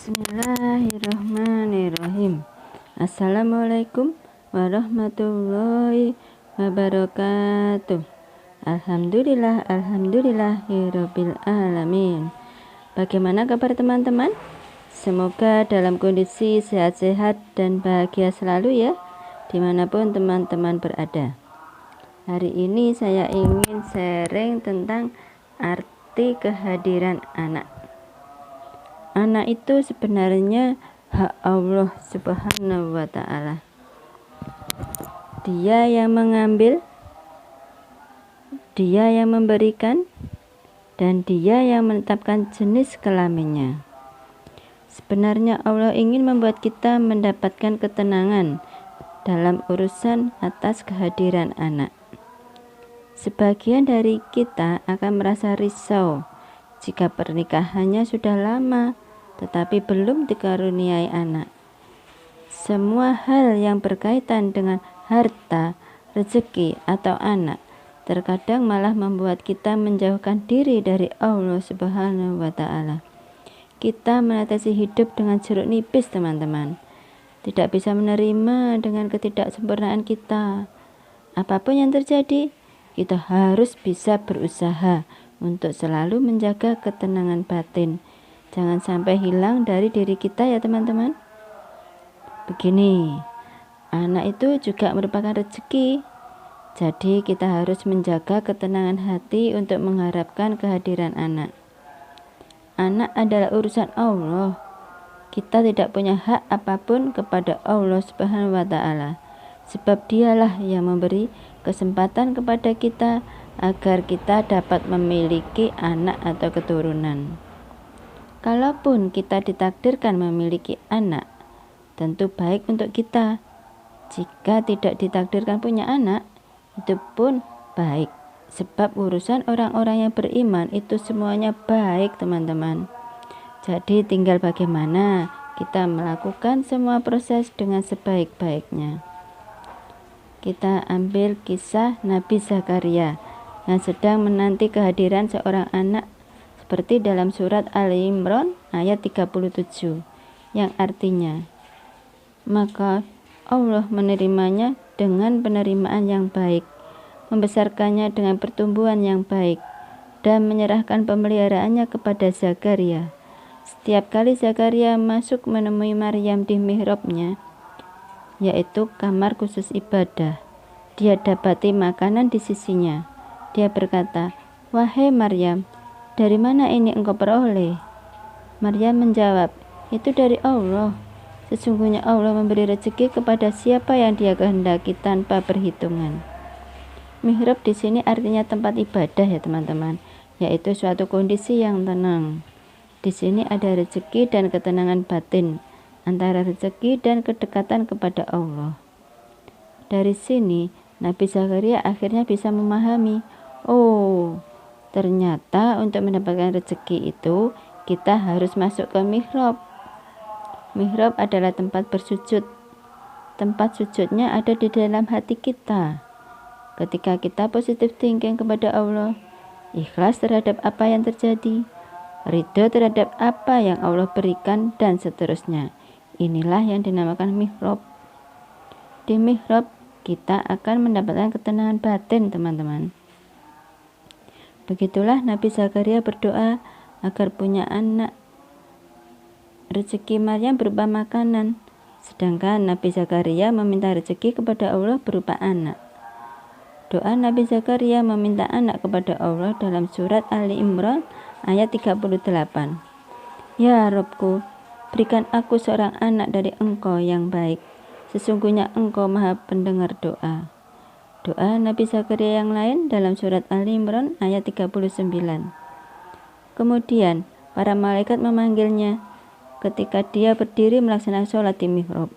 Bismillahirrahmanirrahim. Assalamualaikum warahmatullahi wabarakatuh. Alhamdulillahirabbil alamin. Bagaimana kabar teman-teman? Semoga dalam kondisi sehat-sehat dan bahagia selalu ya, dimanapun teman-teman berada. Hari ini saya ingin sharing tentang arti kehadiran anak. Anak itu sebenarnya hak Allah Subhanahu wa Ta'ala. Dia yang mengambil, Dia yang memberikan, dan Dia yang menetapkan jenis kelaminnya. Sebenarnya Allah ingin membuat kita mendapatkan ketenangan dalam urusan atas kehadiran anak. Sebagian dari kita akan merasa risau jika pernikahannya sudah lama tetapi belum dikaruniai anak. Semua hal yang berkaitan dengan harta, rezeki, atau anak terkadang malah membuat kita menjauhkan diri dari Allah Subhanahu wa Ta'ala. Kita menetesi hidup dengan jeruk nipis, teman-teman. Tidak bisa menerima dengan ketidaksempurnaan kita. Apapun yang terjadi, kita harus bisa berusaha untuk selalu menjaga ketenangan batin. Jangan sampai hilang dari diri kita ya teman-teman. Begini, anak itu juga merupakan rezeki. Jadi kita harus menjaga ketenangan hati untuk mengharapkan kehadiran anak. Anak adalah urusan Allah. Kita tidak punya hak apapun kepada Allah Subhanahu wa Ta'ala. Sebab Dialah yang memberi kesempatan kepada kita agar kita dapat memiliki anak atau keturunan. Kalaupun kita ditakdirkan memiliki anak, tentu baik untuk kita. Jika tidak ditakdirkan punya anak, itu pun baik. Sebab urusan orang-orang yang beriman itu semuanya baik, teman-teman. Jadi tinggal bagaimana kita melakukan semua proses dengan sebaik-baiknya. Kita ambil kisah Nabi Zakaria yang sedang menanti kehadiran seorang anak seperti dalam surat Ali Imran ayat 37 yang artinya, maka Allah menerimanya dengan penerimaan yang baik, membesarkannya dengan pertumbuhan yang baik, dan menyerahkan pemeliharaannya kepada Zakaria. Setiap kali Zakaria masuk menemui Maryam di mihrabnya, yaitu kamar khusus ibadah, dia dapati makanan di sisinya. Dia berkata, "Wahai Maryam, dari mana ini engkau peroleh?" Maryam menjawab, "Itu dari Allah. Sesungguhnya Allah memberi rezeki kepada siapa yang Dia kehendaki tanpa perhitungan." Mihrab di sini artinya tempat ibadah ya teman-teman, yaitu suatu kondisi yang tenang. Di sini ada rezeki dan ketenangan batin, antara rezeki dan kedekatan kepada Allah. Dari sini Nabi Zakaria akhirnya bisa memahami, oh, ternyata untuk mendapatkan rezeki itu kita harus masuk ke mihrab. Mihrab adalah tempat bersujud. Tempat sujudnya ada di dalam hati kita. Ketika kita positive thinking kepada Allah, ikhlas terhadap apa yang terjadi, ridho terhadap apa yang Allah berikan, dan seterusnya. Inilah yang dinamakan mihrab. Di mihrab kita akan mendapatkan ketenangan batin, teman-teman. Begitulah Nabi Zakaria berdoa agar punya anak. Rezeki Maryam berupa makanan, sedangkan Nabi Zakaria meminta rezeki kepada Allah berupa anak. Doa Nabi Zakaria meminta anak kepada Allah dalam surat Ali Imran ayat 38. Ya Rabbku, berikan aku seorang anak dari Engkau yang baik. Sesungguhnya Engkau Maha Pendengar doa. Doa Nabi Zakaria yang lain dalam surat Ali Imran ayat 39. Kemudian para malaikat memanggilnya ketika dia berdiri melaksanakan sholat di mihrab.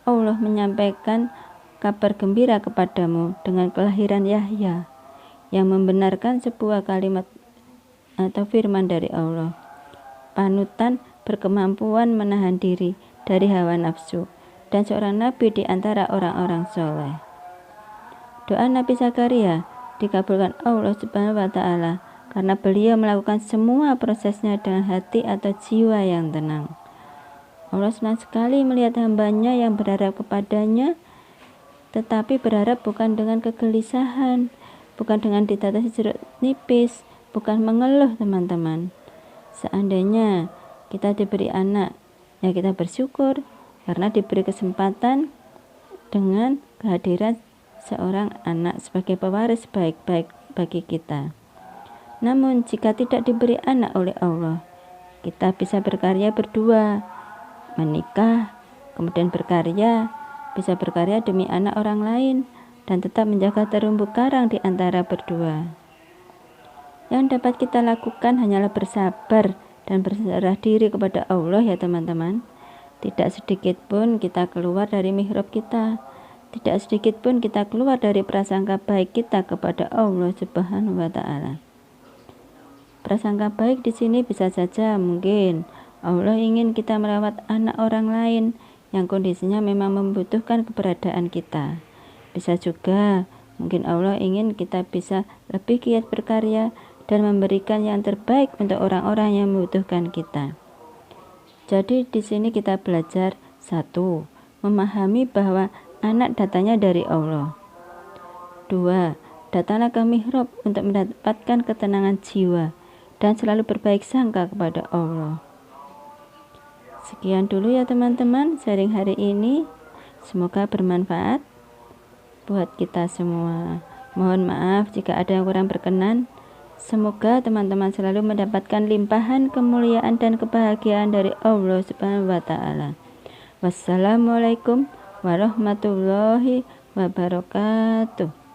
Allah menyampaikan kabar gembira kepadamu dengan kelahiran Yahya yang membenarkan sebuah kalimat atau firman dari Allah. Panutan berkemampuan menahan diri dari hawa nafsu dan seorang nabi di antara orang-orang soleh. Doa Nabi Zakaria dikabulkan Allah Subhanahu wa Ta'ala karena beliau melakukan semua prosesnya dengan hati atau jiwa yang tenang. Allah senang sekali melihat hambanya yang berharap kepadanya, tetapi berharap bukan dengan kegelisahan, bukan dengan ditatasi jeruk nipis, bukan mengeluh teman-teman. Seandainya kita diberi anak, ya kita bersyukur karena diberi kesempatan dengan kehadiran seorang anak sebagai pewaris baik-baik bagi kita. Namun jika tidak diberi anak oleh Allah, kita bisa berkarya berdua, menikah, kemudian bisa berkarya demi anak orang lain, dan tetap menjaga terumbu karang di antara berdua. Yang dapat kita lakukan hanyalah bersabar dan berserah diri kepada Allah ya teman-teman. Tidak sedikit pun kita keluar dari mihrab kita, tidak sedikit pun kita keluar dari prasangka baik kita kepada Allah Subhanahu wa Ta'ala. Prasangka baik di sini bisa saja mungkin Allah ingin kita merawat anak orang lain yang kondisinya memang membutuhkan keberadaan kita. Bisa juga mungkin Allah ingin kita bisa lebih giat berkarya dan memberikan yang terbaik untuk orang-orang yang membutuhkan kita. Jadi di sini kita belajar 1. Memahami bahwa anak datangnya dari Allah. 2. Datanglah ke mihrab untuk mendapatkan ketenangan jiwa dan selalu berbaik sangka kepada Allah. Sekian dulu ya teman-teman sharing hari ini. Semoga bermanfaat buat kita semua. Mohon maaf jika ada yang kurang berkenan. Semoga teman-teman selalu mendapatkan limpahan kemuliaan dan kebahagiaan dari Allah Subhanahu wa Ta'ala. Wassalamualaikum warahmatullahi wabarakatuh.